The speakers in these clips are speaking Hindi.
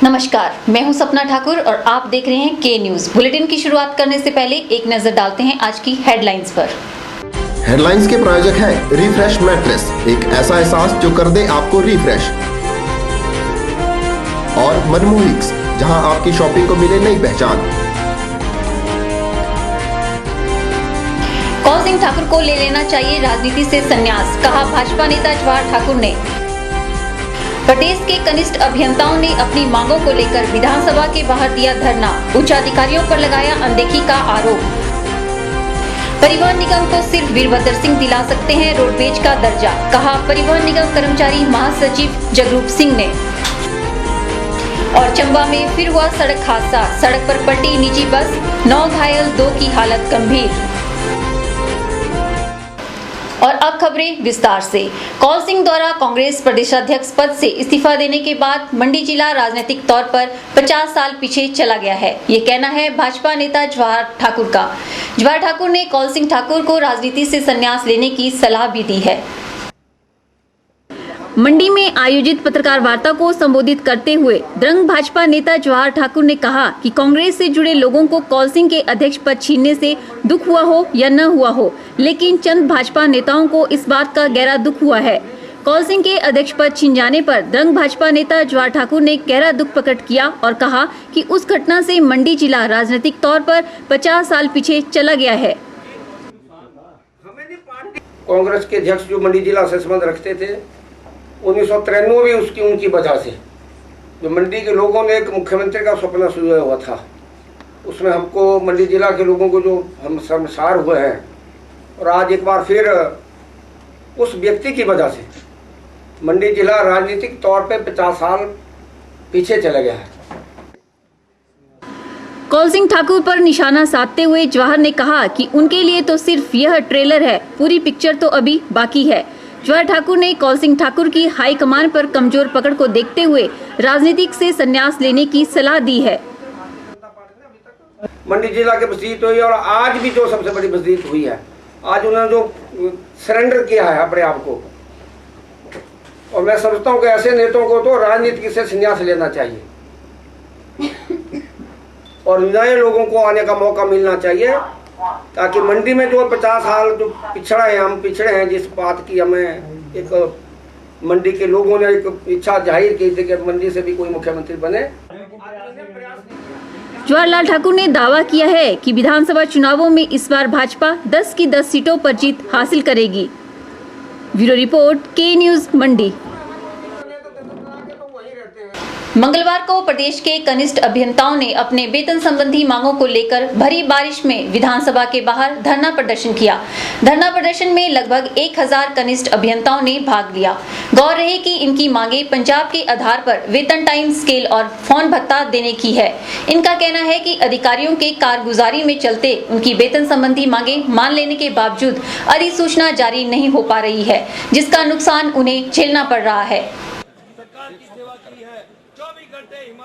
नमस्कार, मैं हूं सपना ठाकुर और आप देख रहे हैं के न्यूज। बुलेटिन की शुरुआत करने से पहले एक नजर डालते हैं आज की हेडलाइंस पर। हेडलाइंस के प्रायोजक है रिफ्रेश मैट्रेस, एक ऐसा एहसास जो कर दे आपको रिफ्रेश। और मनमोहिक्स, जहां आपकी शॉपिंग को मिले नई पहचान। कौल सिंह ठाकुर को ले लेना चाहिए राजनीति से संन्यास, कहा भाजपा नेता जवाहर ठाकुर ने। प्रदेश के कनिष्ठ अभियंताओं ने अपनी मांगों को लेकर विधानसभा के बाहर दिया धरना, उच्च अधिकारियों पर लगाया अनदेखी का आरोप। परिवहन निगम को सिर्फ वीरभद्र सिंह दिला सकते हैं रोडवेज का दर्जा, कहा परिवहन निगम कर्मचारी महासचिव जगरूप सिंह ने। और चंबा में फिर हुआ सड़क हादसा, सड़क पर पलटी निजी बस, 9 घायल, 2 की हालत गंभीर। और अब खबरें विस्तार से। कौल सिंह द्वारा कांग्रेस प्रदेशाध्यक्ष पद से इस्तीफा देने के बाद मंडी जिला राजनीतिक तौर पर 50 साल पीछे चला गया है, ये कहना है भाजपा नेता जवाहर ठाकुर का। जवाहर ठाकुर ने कौल सिंह ठाकुर को राजनीति से संन्यास लेने की सलाह भी दी है। मंडी में आयोजित पत्रकार वार्ता को संबोधित करते हुए द्रंग भाजपा नेता जवाहर ठाकुर ने कहा कि कांग्रेस से जुड़े लोगों को कौल सिंह के अध्यक्ष पद छीनने से दुख हुआ हो या न हुआ हो, लेकिन चंद भाजपा नेताओं को इस बात का गहरा दुख हुआ है। कौल सिंह के अध्यक्ष पद छीन जाने पर द्रंग भाजपा नेता जवाहर ठाकुर ने गहरा दुख प्रकट किया और कहा कि उस घटना से मंडी जिला राजनीतिक तौर पर 50 साल पीछे चला गया है। कांग्रेस के अध्यक्ष जो मंडी जिला से संबंध रखते थे 1993 भी उसकी उनकी वजह से जो मंडी के लोगों ने एक मुख्यमंत्री का सपना सोया हुआ था, उसमें हमको मंडी जिला के लोगों को जो हम शर्मसार हुए हैं, और आज एक बार फिर उस व्यक्ति की वजह से मंडी जिला राजनीतिक तौर पे 50 साल पीछे चला गया है। कौल सिंह ठाकुर पर निशाना साधते हुए जवाहर ने कहा कि उनके लिए तो सिर्फ यह ट्रेलर है, पूरी पिक्चर तो अभी बाकी है। जवाहर ठाकुर ने कौल सिंह ठाकुर की हाईकमान पर कमजोर पकड़ को देखते हुए राजनीतिक से संन्यास लेने की सलाह दी है। मंडी जिला की बसीत हुई और आज भी जो सबसे बड़ी बसीत हुई है, आज उन्होंने जो सरेंडर किया है अपने आप को, और मैं समझता हूँ कि ऐसे नेताओं को तो राजनीति से संन्यास लेना चाहिए और नए लोगों को आने का मौका मिलना चाहिए, ताकि मंडी में जो 50 साल जो हम पिछड़े हैं जिस बात की हमें एक मंडी के लोगों ने एक इच्छा जाहिर की थी कि मंडी से भी कोई मुख्यमंत्री बने। जवाहरलाल ठाकुर ने दावा किया है कि विधानसभा चुनावों में इस बार भाजपा 10 की 10 सीटों पर जीत हासिल करेगी। ब्यूरो रिपोर्ट, के न्यूज मंडी। मंगलवार को प्रदेश के कनिष्ठ अभियंताओं ने अपने वेतन संबंधी मांगों को लेकर भरी बारिश में विधानसभा के बाहर धरना प्रदर्शन किया। धरना प्रदर्शन में लगभग 1000 कनिष्ठ अभियंताओं ने भाग लिया। गौर रहे कि इनकी मांगे पंजाब के आधार पर वेतन टाइम स्केल और फोन भत्ता देने की है। इनका कहना है कि अधिकारियों के कारगुजारी में चलते उनकी वेतन संबंधी मांगे मान लेने के बावजूद अधिसूचना जारी नहीं हो पा रही है, जिसका नुकसान उन्हें झेलना पड़ रहा है।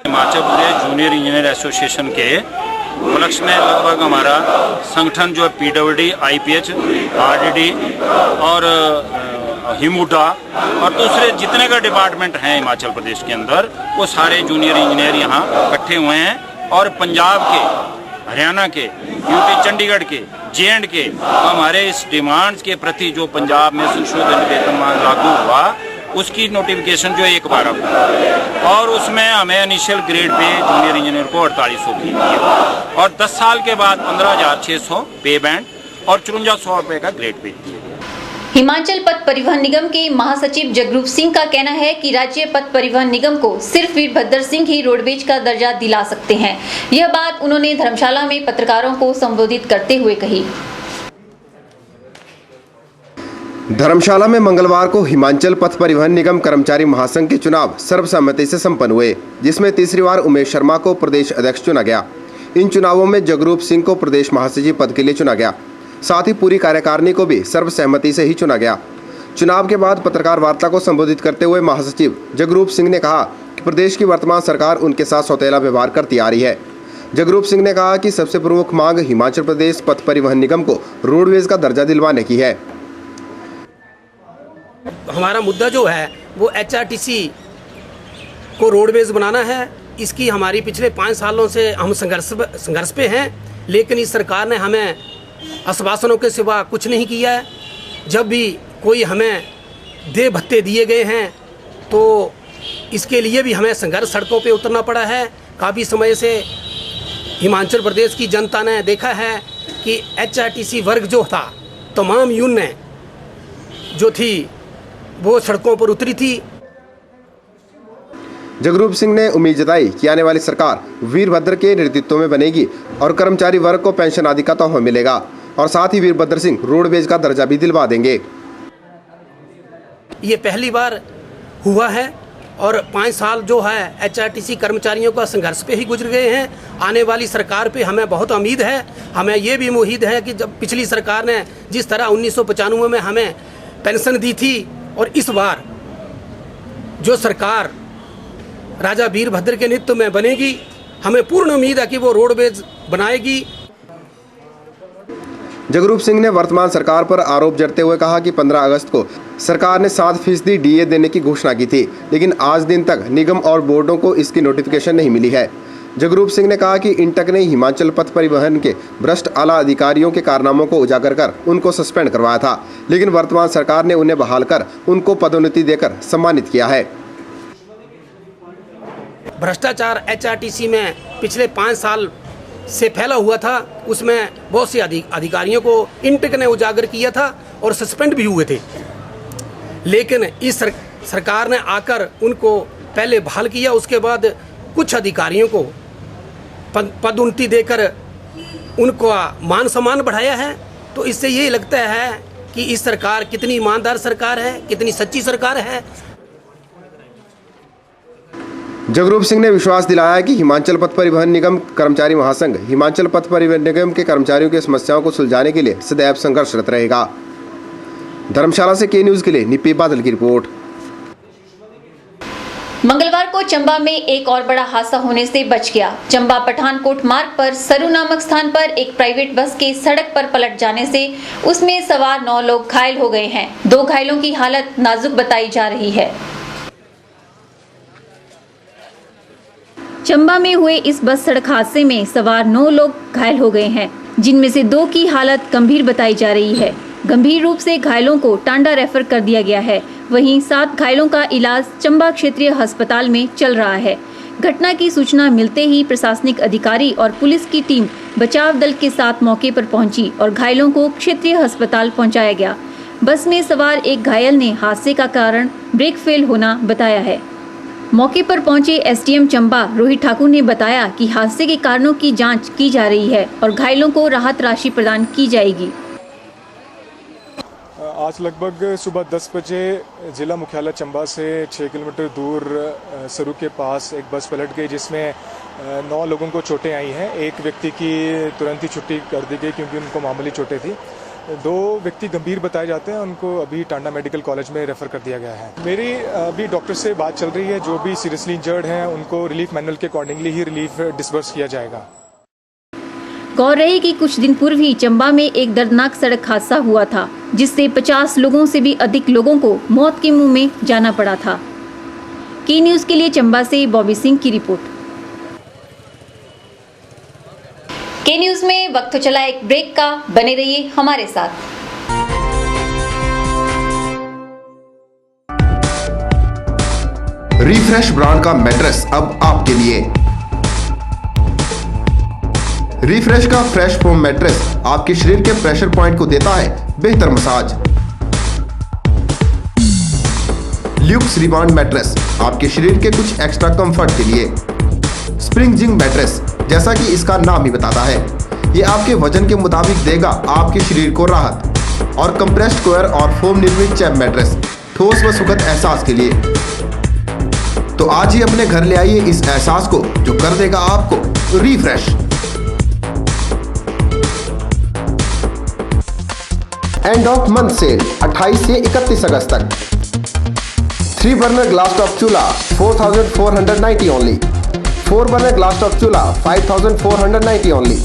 Himachal Pradesh junior engineer association के उपलक्ष्य में लगभग हमारा संगठन जो है पीडब्ल्यूडी, आईपीएच, आरडीडी और हिमुडा और दूसरे जितने का डिपार्टमेंट हैं हिमाचल प्रदेश के अंदर, वो सारे जूनियर इंजीनियर यहाँ इकट्ठे हुए हैं और पंजाब के, हरियाणा के, यूपी, चंडीगढ़ के, जे&के हमारे इस डिमांड्स के प्रति जो पंजाब में संशोधन वेतनमान लागू हुआ उसकी नोटिफिकेशन जो 1 बार और उसमें हमें initial grade pay junior engineer को 4800 की और 10 साल के बाद 15,600 पे बैंड और 5400 रुपये का ग्रेड पे दिए। हिमाचल पथ परिवहन निगम के महासचिव जगरूप सिंह का कहना है कि राज्य पथ परिवहन निगम को सिर्फ वीरभद्र सिंह ही रोडवेज का दर्जा दिला सकते हैं। यह बात उन्होंने धर्मशाला में पत्रकारों को संबोधित करते हुए कही। धर्मशाला में मंगलवार को हिमाचल पथ परिवहन निगम कर्मचारी महासंघ के चुनाव सर्वसम्मति से संपन्न हुए, जिसमें तीसरी बार उमेश शर्मा को प्रदेश अध्यक्ष चुना गया। इन चुनावों में जगरूप सिंह को प्रदेश महासचिव पद के लिए चुना गया, साथ ही पूरी कार्यकारिणी को भी सर्वसहमति से ही चुना गया। चुनाव के बाद पत्रकार वार्ता को संबोधित करते हुए महासचिव जगरूप सिंह ने कहा कि प्रदेश की वर्तमान सरकार उनके साथ सौतेला व्यवहार करती आ रही है। जगरूप सिंह ने कहा कि सबसे प्रमुख मांग हिमाचल प्रदेश पथ परिवहन निगम को रोडवेज का दर्जा दिलवाने की है। हमारा मुद्दा जो है वो एचआरटीसी को रोडवेज बनाना है। इसकी हमारी पिछले 5 सालों से हम संघर्ष पे हैं, लेकिन इस सरकार ने हमें आश्वासनों के सिवा कुछ नहीं किया है। जब भी कोई हमें देय भत्ते दिए गए हैं तो इसके लिए भी हमें संघर्ष सड़कों पे उतरना पड़ा है। काफ़ी समय से हिमाचल प्रदेश की जनता ने देखा है कि HRTC वर्ग जो था, तमाम यूनियनें जो थी वो सड़कों पर उतरी थी। जगरूप सिंह ने उम्मीद जताई कि आने वाली सरकार वीरभद्र के नेतृत्व में बनेगी और कर्मचारी वर्ग को पेंशन आदि का तोहफा मिलेगा और साथ ही वीरभद्र सिंह रोडवेज का दर्जा भी दिलवा देंगे। ये पहली बार हुआ है और 5 साल जो है HRTC कर्मचारियों का संघर्ष पे ही गुजर गए हैं। आने वाली सरकार पे हमें बहुत उम्मीद है। हमें ये भी उम्मीद है कि जब पिछली सरकार ने जिस तरह 1995 में हमें पेंशन दी थी और इस बार जो सरकार राजा वीरभद्र के नेतृत्व में बनेगी, हमें पूर्ण उम्मीद है कि वो रोडवेज बनाएगी। जगरूप सिंह ने वर्तमान सरकार पर आरोप जताते हुए कहा कि 15 अगस्त को सरकार ने 7% DA देने की घोषणा की थी, लेकिन आज दिन तक निगम और बोर्डों को इसकी नोटिफिकेशन नहीं मिली है। जगरूप सिंह ने कहा कि इंटक ने हिमाचल पथ परिवहन के भ्रष्ट आला अधिकारियों के कारनामों को उजागर कर उनको सस्पेंड करवाया था, लेकिन वर्तमान सरकार ने उन्हें बहाल कर उनको पदोन्नति देकर सम्मानित किया है। भ्रष्टाचार HRTC में पिछले 5 साल से फैला हुआ था, उसमें बहुत से अधिकारियों को इंटक ने उजागर किया था और सस्पेंड भी हुए थे। लेकिन इस सरकार ने आकर उनको पहले बहाल किया, उसके बाद कुछ अधिकारियों को पदोन्नति देकर उनको मान सम्मान बढ़ाया है। तो इससे यही लगता है कि इस सरकार कितनी ईमानदार सरकार है, कितनी सच्ची सरकार है। जगरूप सिंह ने विश्वास दिलाया कि हिमाचल पथ परिवहन निगम कर्मचारी महासंघ हिमाचल पथ परिवहन निगम के कर्मचारियों की समस्याओं को सुलझाने के लिए सदैव संघर्षरत रहेगा। धर्मशाला से के न्यूज के लिए निपी बादल की रिपोर्ट। मंगलवार को चंबा में एक और बड़ा हादसा होने से बच गया। चंबा पठानकोट मार्ग पर सरू नामक स्थान पर एक प्राइवेट बस के सड़क पर पलट जाने से उसमें सवार 9 लोग घायल हो गए हैं। 2 घायलों की हालत नाजुक बताई जा रही है। चंबा में हुए इस बस सड़क हादसे में सवार 9 लोग घायल हो गए हैं, जिनमें से 2 की हालत गंभीर बताई जा रही है। गंभीर रूप से घायलों को टांडा रेफर कर दिया गया है। वहीं 7 घायलों का इलाज चंबा क्षेत्रीय अस्पताल में चल रहा है। घटना की सूचना मिलते ही प्रशासनिक अधिकारी और पुलिस की टीम बचाव दल के साथ मौके पर पहुंची और घायलों को क्षेत्रीय अस्पताल पहुंचाया गया। बस में सवार एक घायल ने हादसे का कारण ब्रेक फेल होना बताया है। मौके पर पहुंचे SDM चंबा रोहित ठाकुर ने बताया कि हादसे के कारणों की जांच की जा रही है और घायलों को राहत राशि प्रदान की जाएगी। आज लगभग सुबह 10 बजे जिला मुख्यालय चंबा से 6 किलोमीटर दूर सरू के पास एक बस पलट गई, जिसमें 9 लोगों को चोटें आई हैं। एक व्यक्ति की तुरंत ही छुट्टी कर दी गई क्योंकि उनको मामूली चोटें थी। 2 व्यक्ति गंभीर बताए जाते हैं, उनको अभी टांडा मेडिकल कॉलेज में रेफर कर दिया गया है। मेरी अभी डॉक्टर से बात चल रही है। जो भी सीरियसली इंजर्ड हैं उनको रिलीफ मैनुअल के अकॉर्डिंगली ही रिलीफ डिसबर्स किया जाएगा। गौर रहे कि कुछ दिन पूर्व ही चंबा में एक दर्दनाक सड़क हादसा हुआ था, जिससे 50 लोगों से भी अधिक लोगों को मौत के मुंह में जाना पड़ा था। के न्यूज के लिए चंबा से बॉबी सिंह की रिपोर्ट। के न्यूज में वक्त चला एक ब्रेक का, बने रहिए हमारे साथ। रिफ्रेश ब्रांड का मैट्रेस अब आपके लिए। रिफ्रेश का फ्रेश फोम मैट्रेस आपके शरीर के प्रेशर पॉइंट को देता है बेहतर मसाज। ल्यूक्स रिबाउंड मैट्रेस आपके शरीर के कुछ एक्स्ट्रा कंफर्ट के लिए। स्प्रिंग जिंक मैट्रेस, जैसा कि इसका नाम ही बताता है, ये आपके वजन के मुताबिक देगा आपके शरीर को राहत। और कंप्रेस्ड कोयर और फोम निर्मित चैप मैट्रेस ठोस व सुखद एहसास के लिए। तो आज ही अपने घर ले आइए इस एहसास को, जो कर देगा आपको refresh. End of month sale 28 से 31 अगस्त तक। 3 बर्नर ग्लास टॉप चूल्हा 4490 ओनली। 4 बर्नर ग्लास टॉप चूल्हा 5490 only.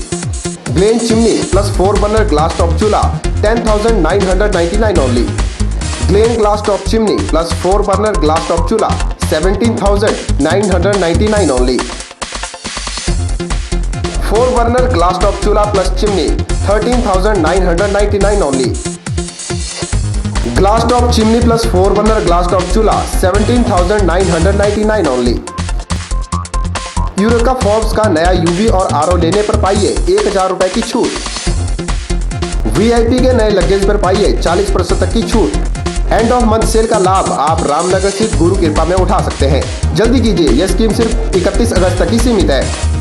Glenn chimney plus 4 burner glass top चूल्हा 10999 only. Glenn glass top chimney plus 4 burner glass top चूल्हा 17999 ओनली। 4 बर्नर ग्लास टॉप चूल्हा plus chimney 13,999 only. Glass top chimney plus 4 burner glass top चूल्हा 17,999 ओनली। यूरेका फोर्ब्स का नया यूवी और आरओ लेने पर पाइए 1,000 रुपए की छूट। वीआईपी के नए लगेज पर पाइए 40% तक की छूट। एंड ऑफ मंथ सेल का लाभ आप रामनगर स्थित गुरु कृपा में उठा सकते हैं। जल्दी कीजिए, यह स्कीम सिर्फ 31 अगस्त तक ही सीमित है।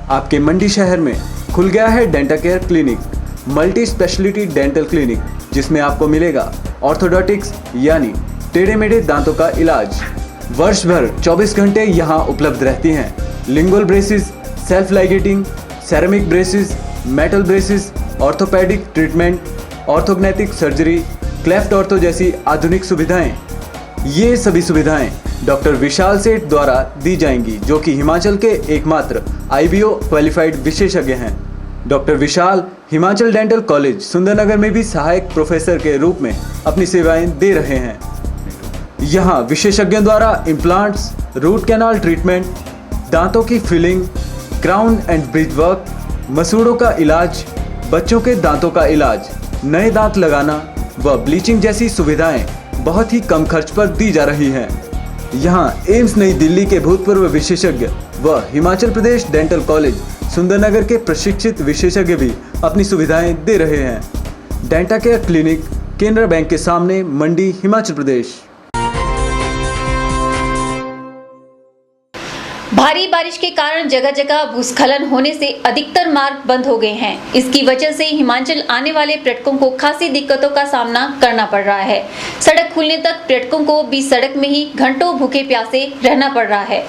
आपके मंडी शहर में खुल गया है dental care clinic, multi speciality dental clinic, जिसमें आपको मिलेगा ऑर्थोडोंटिक्स यानी टेढ़े मेढ़े दांतों का इलाज। वर्ष भर 24 घंटे यहाँ उपलब्ध रहती हैं। Lingual braces, self ligating, ceramic braces, metal braces, orthopaedic treatment, orthognathic surgery, cleft ortho जैसी आधुनिक सुविधाएं। ये सभी सुविधाएं डॉक्टर विशाल सेठ द्वारा दी जाएंगी, जो कि हिमाचल के एकमात्र आईबीओ क्वालिफाइड विशेषज्ञ हैं। डॉक्टर विशाल हिमाचल डेंटल कॉलेज सुंदरनगर में भी सहायक प्रोफेसर के रूप में अपनी सेवाएं दे रहे हैं। यहाँ विशेषज्ञों द्वारा इम्प्लांट्स, रूट कैनाल ट्रीटमेंट, दांतों की filling, crown and bridge work, मसूड़ों का इलाज, बच्चों के दांतों का इलाज, नए दांत लगाना व ब्लीचिंग जैसी सुविधाएं बहुत ही कम खर्च पर दी जा रही हैं। यहाँ एम्स नई दिल्ली के भूतपूर्व विशेषज्ञ व हिमाचल प्रदेश डेंटल कॉलेज सुंदरनगर के प्रशिक्षित विशेषज्ञ भी अपनी सुविधाएं दे रहे हैं। Denta care clinic, Canara bank के सामने, मंडी, हिमाचल प्रदेश। भारी बारिश के कारण जगह जगह भूस्खलन होने से अधिकतर मार्ग बंद हो गए हैं। इसकी वजह से हिमाचल आने वाले पर्यटकों को खासी दिक्कतों का सामना करना पड़ रहा है। सड़क खुलने तक पर्यटकों को बीच सड़क में ही घंटों भूखे प्यासे रहना पड़ रहा है।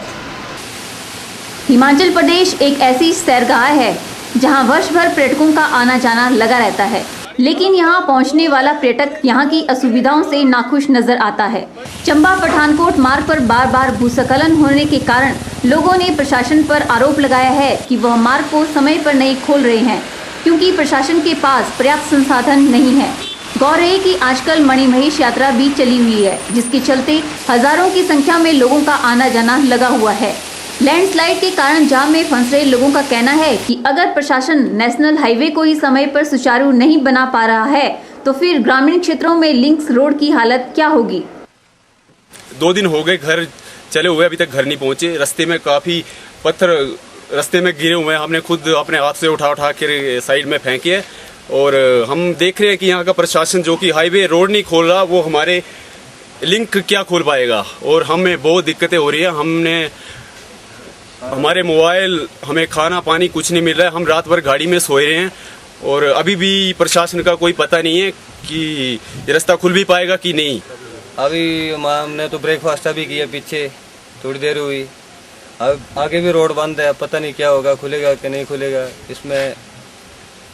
हिमाचल प्रदेश एक ऐसी सैरगाह है जहां वर्ष भर पर्यटकों का आना जाना लगा रहता है, लेकिन यहां पहुंचने वाला पर्यटक यहां की असुविधाओं से नाखुश नजर आता है। चंबा पठानकोट मार्ग पर बार बार भूस्खलन होने के कारण लोगों ने प्रशासन पर आरोप लगाया है कि वह मार्ग को समय पर नहीं खोल रहे हैं, क्योंकि प्रशासन के पास पर्याप्त संसाधन नहीं है। गौर है कि आजकल मणिमहेश यात्रा भी चली हुई है, जिसके चलते हजारों की संख्या में लोगों का आना जाना लगा हुआ है। लैंडस्लाइड के कारण जाम में फंस रहे लोगों का कहना है कि अगर प्रशासन नेशनल हाईवे को ही समय पर सुचारू नहीं बना पा रहा है तो फिर ग्रामीण क्षेत्रों में लिंक्स रोड की हालत क्या होगी। 2 दिन हो गए घर चले हुए, अभी तक घर नहीं पहुंचे। रास्ते में काफी पत्थर रास्ते में गिरे हुए हैं, हमने खुद अपने हाथ से उठा के साइड में फेंके है। और हम देख रहे हैं कि यहाँ का प्रशासन जो कि हाईवे रोड नहीं खोल रहा, वो हमारे लिंक क्या खोल पाएगा। और हमें बहुत दिक्कतें हो रही है। हमारे मोबाइल, हमें खाना पानी कुछ नहीं मिल रहा है। हम रात भर गाड़ी में सोए रहे हैं और अभी भी प्रशासन का कोई पता नहीं है कि ये रास्ता खुल भी पाएगा कि नहीं। अभी हमने तो ब्रेकफास्ट अभी किया, पीछे थोड़ी देर हुई। अब आगे भी रोड बंद है, पता नहीं क्या होगा, खुलेगा कि नहीं खुलेगा। इसमें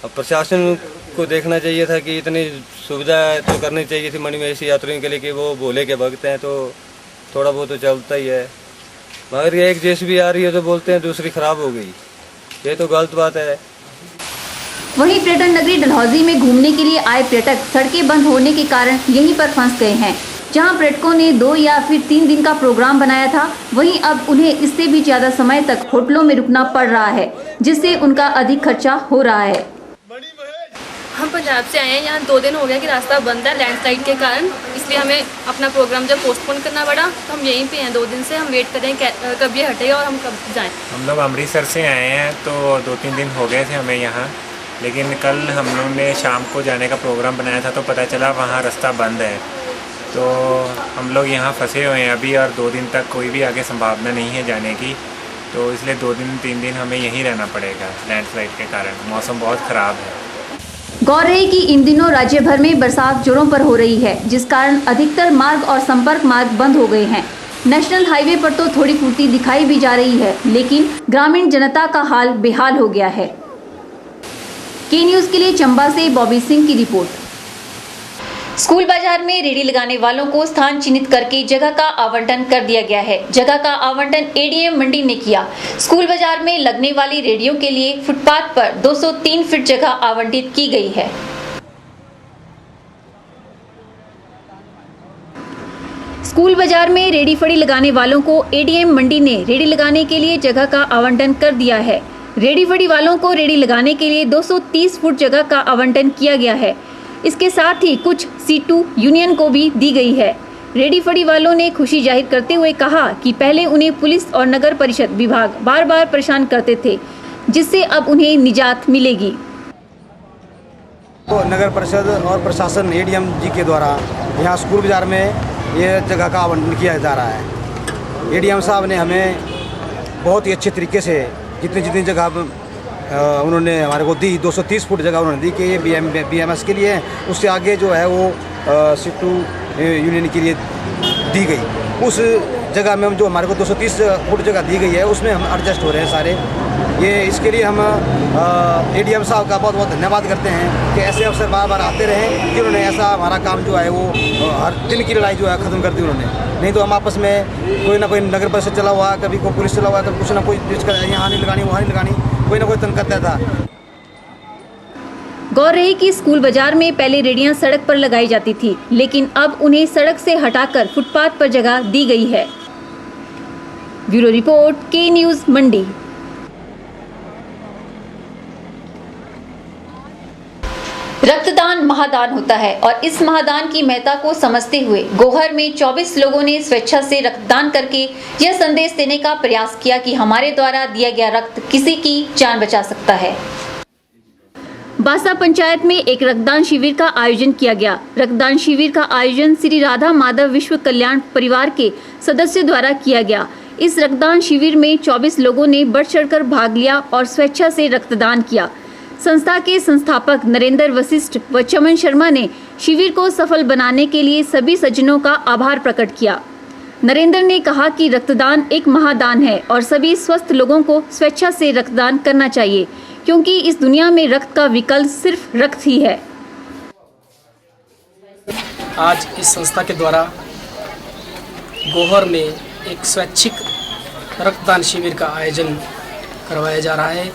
अब प्रशासन को देखना चाहिए था कि इतनी सुविधा तो करनी चाहिए थी मणिमहेश यात्रियों के लिए कि वो भोले के भक्त हैं, तो थोड़ा बहुत तो चलता ही है। मगर ये एक जेसीबी आ रही है तो बोलते हैं दूसरी खराब हो गई, ये तो गलत बात है। वहीं पर्यटन नगरी डलहौजी में घूमने के लिए आए पर्यटक सड़कें बंद होने के कारण यहीं पर फंस गए हैं। जहां पर्यटकों ने 2 या फिर 3 दिन का प्रोग्राम बनाया था, वहीं अब उन्हें इससे भी ज्यादा समय तक होटलों में रुकना पड़ रहा है, जिससे उनका अधिक खर्चा हो रहा है। हम पंजाब से आए हैं, यहाँ 2 दिन हो गया कि रास्ता बंद है लैंडस्लाइड के कारण, इसलिए हमें अपना प्रोग्राम जब पोस्टपोन करना पड़ा तो हम यहीं पे हैं 2 दिन से। हम वेट कर रहे हैं कब ये हटेगा और हम कब जाएं। हम लोग अमृतसर से आए हैं, तो 2-3 दिन हो गए थे हमें यहाँ, लेकिन कल हम लोगों ने शाम को जाने का प्रोग्राम बनाया था तो पता चला वहाँ रास्ता बंद है। तो हम लोग यहाँ फंसे हुए हैं अभी, और 2 दिन तक कोई भी आगे संभावना नहीं है जाने की। तो इसलिए 2-3 दिन हमें यहीं रहना पड़ेगा लैंडस्लाइड के कारण। मौसम बहुत ख़राब है। गौर है कि इन दिनों राज्य भर में बरसात जोरों पर हो रही है, जिस कारण अधिकतर मार्ग और संपर्क मार्ग बंद हो गए हैं। नेशनल हाईवे पर तो थोड़ी फुर्ती दिखाई भी जा रही है, लेकिन ग्रामीण जनता का हाल बेहाल हो गया है। के न्यूज़ के लिए चंबा से बॉबी सिंह की रिपोर्ट। स्कूल बाजार में रेडी लगाने वालों को स्थान चिन्हित करके जगह का आवंटन कर दिया गया है। जगह का आवंटन एडीएम मंडी ने किया। स्कूल बाजार में लगने वाली रेडियो के लिए फुटपाथ पर 203 फीट जगह आवंटित की गई है। स्कूल बाजार में रेडी फड़ी लगाने वालों को एडीएम मंडी ने रेडी लगाने के लिए जगह का आवंटन कर दिया है। रेडी फड़ी वालों को रेडी लगाने के लिए 230 फुट जगह का आवंटन किया गया है। इसके साथ ही कुछ C2 यूनियन को भी दी गई है। रेडी फड़ी वालों ने खुशी जाहिर करते हुए कहा कि पहले उन्हें पुलिस और नगर परिषद विभाग बार बार परेशान करते थे, जिससे अब उन्हें निजात मिलेगी। तो नगर परिषद और प्रशासन ADM जी के द्वारा यहाँ स्कूल बाजार में ये जगह का आवंटन किया जा रहा है। ADM साहब ने हमें बहुत ही अच्छे तरीके से जितनी जगह उन्होंने हमारे को दी, 230 फुट जगह उन्होंने दी कि ये BMS के लिए है, उससे आगे जो है वो C2 यूनियन के लिए दी गई। उस जगह में जो हमारे को 230 फुट जगह दी गई है उसमें हम एडजस्ट हो रहे हैं सारे। ये इसके लिए हम ADM साहब का बहुत बहुत धन्यवाद करते हैं कि ऐसे अवसर बार बार आते रहें कि उन्होंने ऐसा हमारा काम जो है वो हर दिन की लड़ाई जो है ख़त्म कर दी उन्होंने। नहीं तो हम आपस में कोई ना कोई नगर परिषद चला हुआ, कभी कोई पुलिस चला हुआ, कभी कुछ ना कोई यहाँ नहीं लगानी वहाँ नहीं लगानी, कोई ना कोई तंग करता था। गौर रही कि स्कूल बाजार में पहले रेडियां सड़क पर लगाई जाती थी, लेकिन अब उन्हें सड़क से हटाकर फुटपाथ पर जगह दी गई है। ब्यूरो रिपोर्ट, के न्यूज़ मंडी। रक्तदान महादान होता है और इस महादान की महत्ता को समझते हुए गोहर में 24 लोगों ने स्वेच्छा से रक्तदान करके यह संदेश देने का प्रयास किया कि हमारे द्वारा दिया गया रक्त किसी की जान बचा सकता है। बासा पंचायत में एक रक्तदान शिविर का आयोजन किया गया। रक्तदान शिविर का आयोजन श्री राधा माधव विश्व कल्याण परिवार के सदस्यों द्वारा किया गया। इस रक्तदान शिविर में 24 लोगों ने बढ़ चढ़कर भाग लिया और स्वेच्छा से रक्तदान किया। संस्था के संस्थापक नरेंद्र वशिष्ठ व चमन शर्मा ने शिविर को सफल बनाने के लिए सभी सज्जनों का आभार प्रकट किया। नरेंद्र ने कहा कि रक्तदान एक महादान है और सभी स्वस्थ लोगों को स्वेच्छा से रक्तदान करना चाहिए, क्योंकि इस दुनिया में रक्त का विकल्प सिर्फ रक्त ही है। आज इस संस्था के द्वारा गोहर में एक स्वैच्छिक रक्तदान शिविर का आयोजन करवाया जा रहा है।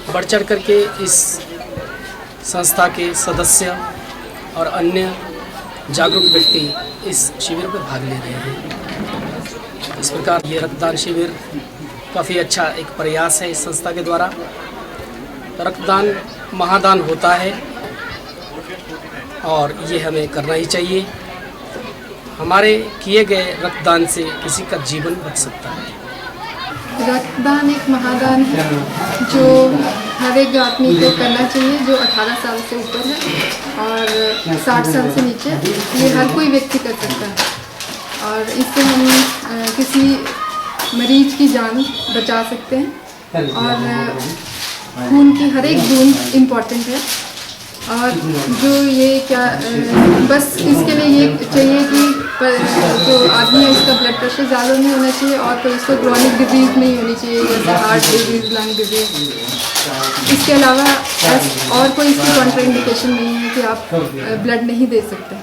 बढ़ चढ़ करके इस संस्था के सदस्य और अन्य जागरूक व्यक्ति इस शिविर में भाग ले रहे हैं। इस प्रकार ये रक्तदान शिविर काफ़ी अच्छा एक प्रयास है इस संस्था के द्वारा। रक्तदान महादान होता है और ये हमें करना ही चाहिए। हमारे किए गए रक्तदान से किसी का जीवन बच सकता है। रक्तदान एक महादान है जो हर एक आदमी को करना चाहिए जो 18 साल से ऊपर है और 60 साल से नीचे। ये हर कोई व्यक्ति कर सकता है और इससे हम किसी मरीज की जान बचा सकते हैं और खून की हर एक बूंद इम्पॉर्टेंट है। और जो ये क्या बस इसके लिए ये चाहिए कि जो आदमी है इसका ब्लड प्रेशर ज़्यादा नहीं होना चाहिए और कोई इसको क्रॉनिक डिजीज़ नहीं होनी चाहिए, जैसे हार्ट डिजीज़, लंग डिजीज़। इसके अलावा और कोई इसकी कॉन्ट्राइंडिकेशन नहीं है कि आप ब्लड नहीं दे सकते।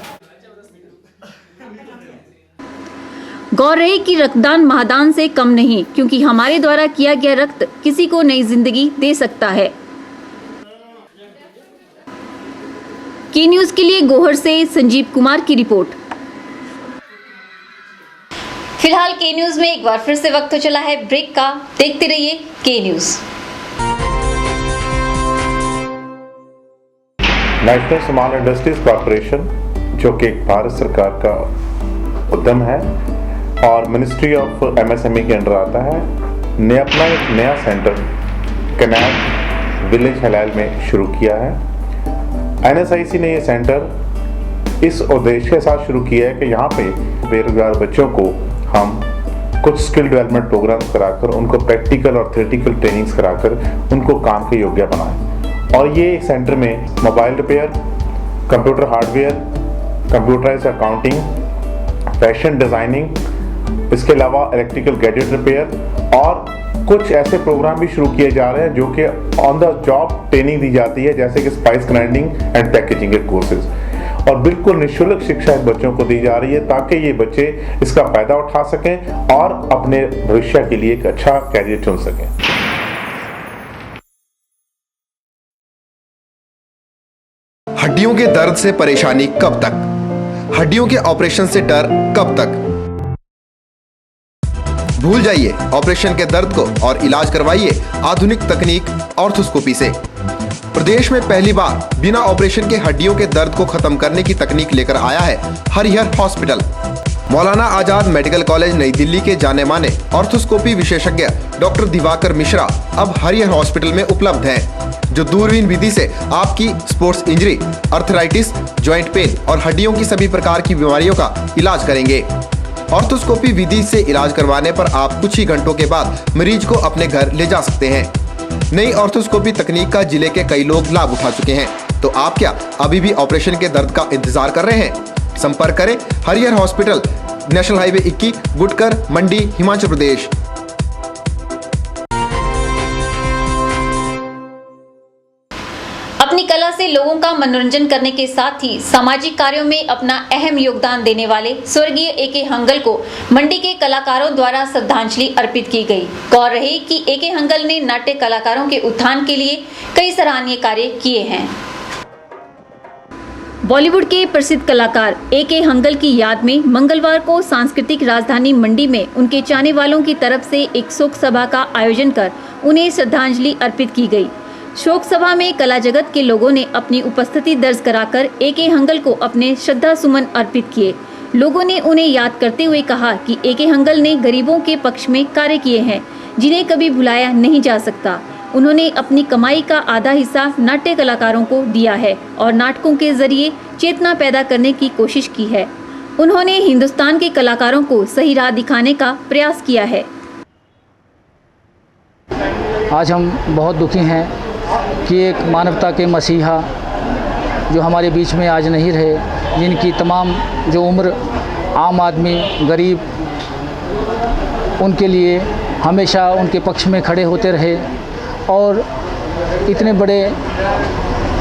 गौर रहे कि रक्तदान महादान से कम नहीं, क्योंकि हमारे द्वारा किया गया रक्त किसी को नई जिंदगी दे सकता है। के न्यूज़ के लिए गोहर से संजीव कुमार की रिपोर्ट। फिलहाल के न्यूज़ में एक बार फिर से वक्त हो चला है ब्रेक का। देखते रहिए के news. National small industries corporation, जो कि एक भारत सरकार का उद्यम है और मिनिस्ट्री ऑफ MSME के अंडर आता है, ने अपना एक नया सेंटर कनाल विलेज हलाल में शुरू किया है। NSIC ने ये सेंटर इस उद्देश्य के साथ शुरू किया है कि यहाँ पे बेरोजगार बच्चों को हम कुछ स्किल डेवलपमेंट प्रोग्राम्स कराकर उनको प्रैक्टिकल और थ्योरेटिकल ट्रेनिंग्स कराकर उनको काम के योग्य बनाएं। और ये सेंटर में mobile repair, computer hardware, computerised accounting, fashion designing, इसके अलावा इलेक्ट्रिकल गैजेट रिपेयर और कुछ ऐसे प्रोग्राम भी शुरू किए जा रहे हैं जो कि ऑन द जॉब ट्रेनिंग दी जाती है, जैसे कि स्पाइस ग्राइंडिंग एंड पैकेजिंग के कोर्सेज। और बिल्कुल निःशुल्क शिक्षा इन बच्चों को दी जा रही है ताकि ये बच्चे इसका फायदा उठा सकें और अपने भविष्य के लिए एक अच्छा कैरियर चुन सकें। हड्डियों के दर्द से परेशानी कब तक? हड्डियों के ऑपरेशन से डर कब तक? भूल जाइए ऑपरेशन के दर्द को और इलाज करवाइए आधुनिक तकनीक ऑर्थोस्कोपी से। प्रदेश में पहली बार बिना ऑपरेशन के हड्डियों के दर्द को खत्म करने की तकनीक लेकर आया है Harihar hospital. Maulana Azad medical college नई दिल्ली के जाने माने ऑर्थोस्कोपी विशेषज्ञ डॉक्टर दिवाकर मिश्रा अब हरिहर हॉस्पिटल में उपलब्ध हैं, जो दूरबीन विधि से आपकी sports injury, arthritis, joint pain और हड्डियों की सभी प्रकार की बीमारियों का इलाज करेंगे। ऑर्थोस्कोपी विधि से इलाज करवाने पर आप कुछ ही घंटों के बाद मरीज को अपने घर ले जा सकते हैं। नई ऑर्थोस्कोपी तकनीक का जिले के कई लोग लाभ उठा चुके हैं, तो आप क्या अभी भी ऑपरेशन के दर्द का इंतजार कर रहे हैं? संपर्क करें Harihar hospital, national highway 21, Gutkar, मंडी, हिमाचल प्रदेश। अपनी कला से लोगों का मनोरंजन करने के साथ ही सामाजिक कार्यों में अपना अहम योगदान देने वाले स्वर्गीय ए.के. हंगल को मंडी के कलाकारों द्वारा श्रद्धांजलि अर्पित की गई। गौर रहे कि ए.के. हंगल ने नाट्य कलाकारों के उत्थान के लिए कई सराहनीय कार्य किए हैं। बॉलीवुड के प्रसिद्ध कलाकार ए.के. हंगल की याद में मंगलवार को सांस्कृतिक राजधानी मंडी में उनके चाहने वालों की तरफ से एक शोक सभा का आयोजन कर उन्हें श्रद्धांजलि अर्पित की गई। शोक सभा में कला जगत के लोगों ने अपनी उपस्थिति दर्ज कराकर ए.के. हंगल को अपने श्रद्धा सुमन अर्पित किए। लोगों ने उन्हें याद करते हुए कहा कि ए.के. हंगल ने गरीबों के पक्ष में कार्य किए हैं, जिन्हें कभी भुलाया नहीं जा सकता। उन्होंने अपनी कमाई का आधा हिस्सा नाट्य कलाकारों को दिया है और नाटकों के जरिए चेतना पैदा करने की कोशिश की है। उन्होंने हिंदुस्तान के कलाकारों को सही राह दिखाने का प्रयास किया है। आज हम बहुत दुखी हैं कि एक मानवता के मसीहा जो हमारे बीच में आज नहीं रहे, जिनकी तमाम जो उम्र आम आदमी, गरीब, उनके लिए हमेशा उनके पक्ष में खड़े होते रहे और इतने बड़े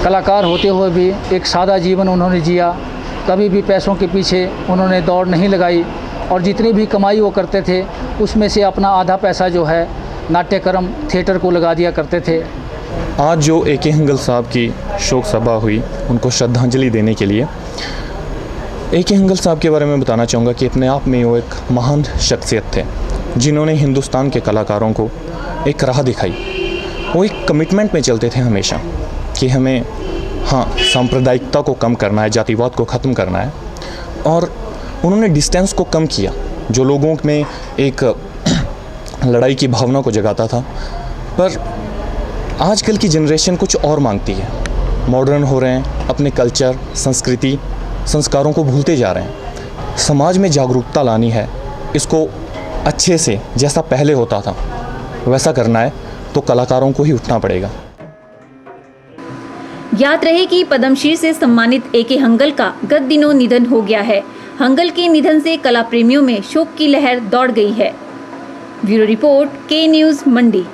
कलाकार होते हुए भी एक सादा जीवन उन्होंने जिया। कभी भी पैसों के पीछे उन्होंने दौड़ नहीं लगाई और जितनी भी कमाई वो करते थे उसमें से अपना आधा पैसा जो है नाट्यक्रम थिएटर को लगा दिया करते थे। आज जो ए.के. हंगल साहब की शोक सभा हुई, उनको श्रद्धांजलि देने के लिए ए.के. हंगल साहब के बारे में बताना चाहूँगा कि अपने आप में वो एक महान शख्सियत थे, जिन्होंने हिंदुस्तान के कलाकारों को एक राह दिखाई। वो एक कमिटमेंट में चलते थे हमेशा कि हमें सांप्रदायिकता को कम करना है, जातिवाद को ख़त्म करना है, और उन्होंने डिस्टेंस को कम किया जो लोगों में एक लड़ाई की भावना को जगाता था। पर आजकल की जनरेशन कुछ और मांगती है, मॉडर्न हो रहे हैं, अपने कल्चर, संस्कृति, संस्कारों को भूलते जा रहे हैं। समाज में जागरूकता लानी है, इसको अच्छे से जैसा पहले होता था वैसा करना है, तो कलाकारों को ही उठना पड़ेगा। याद रहे कि पद्मश्री से सम्मानित ए.के. हंगल का गत दिनों निधन हो गया है। हंगल के निधन से कला प्रेमियों में शोक की लहर दौड़ गई है। ब्यूरो रिपोर्ट, के न्यूज़, मंडी।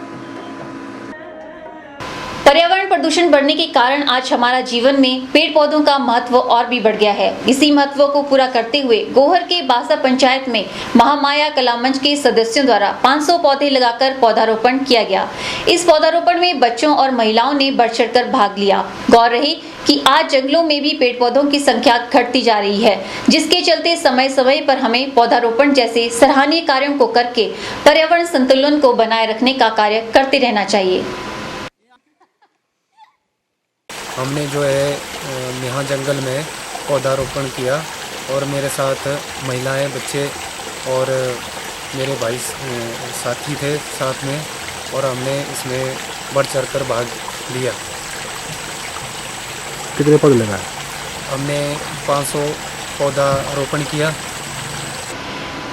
पर्यावरण प्रदूषण बढ़ने के कारण आज हमारा जीवन में पेड़ पौधों का महत्व और भी बढ़ गया है। इसी महत्व को पूरा करते हुए गोहर के बासा पंचायत में महामाया कला मंच के सदस्यों द्वारा 500 पौधे लगाकर पौधारोपण किया गया। इस पौधारोपण में बच्चों और महिलाओं ने बढ़ चढ़कर भाग लिया। गौर रहे कि आज जंगलों में भी पेड़ पौधों की संख्या घटती जा रही है, जिसके चलते समय समय पर हमें पौधारोपण जैसे सराहनीय कार्यों को करके पर्यावरण संतुलन को बनाए रखने का कार्य करते रहना चाहिए। हमने जो है यहाँ जंगल में पौधारोपण किया और मेरे साथ महिलाएं, बच्चे और मेरे भाई साथी थे साथ में, और हमने इसमें बढ़ चढ़कर भाग लिया। कितने पौधे लगाए? हमने 500 पौधारोपण किया।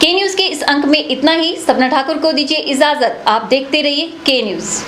के न्यूज़ के इस अंक में इतना ही। सपना ठाकुर को दीजिए इजाजत। आप देखते रहिए के न्यूज़।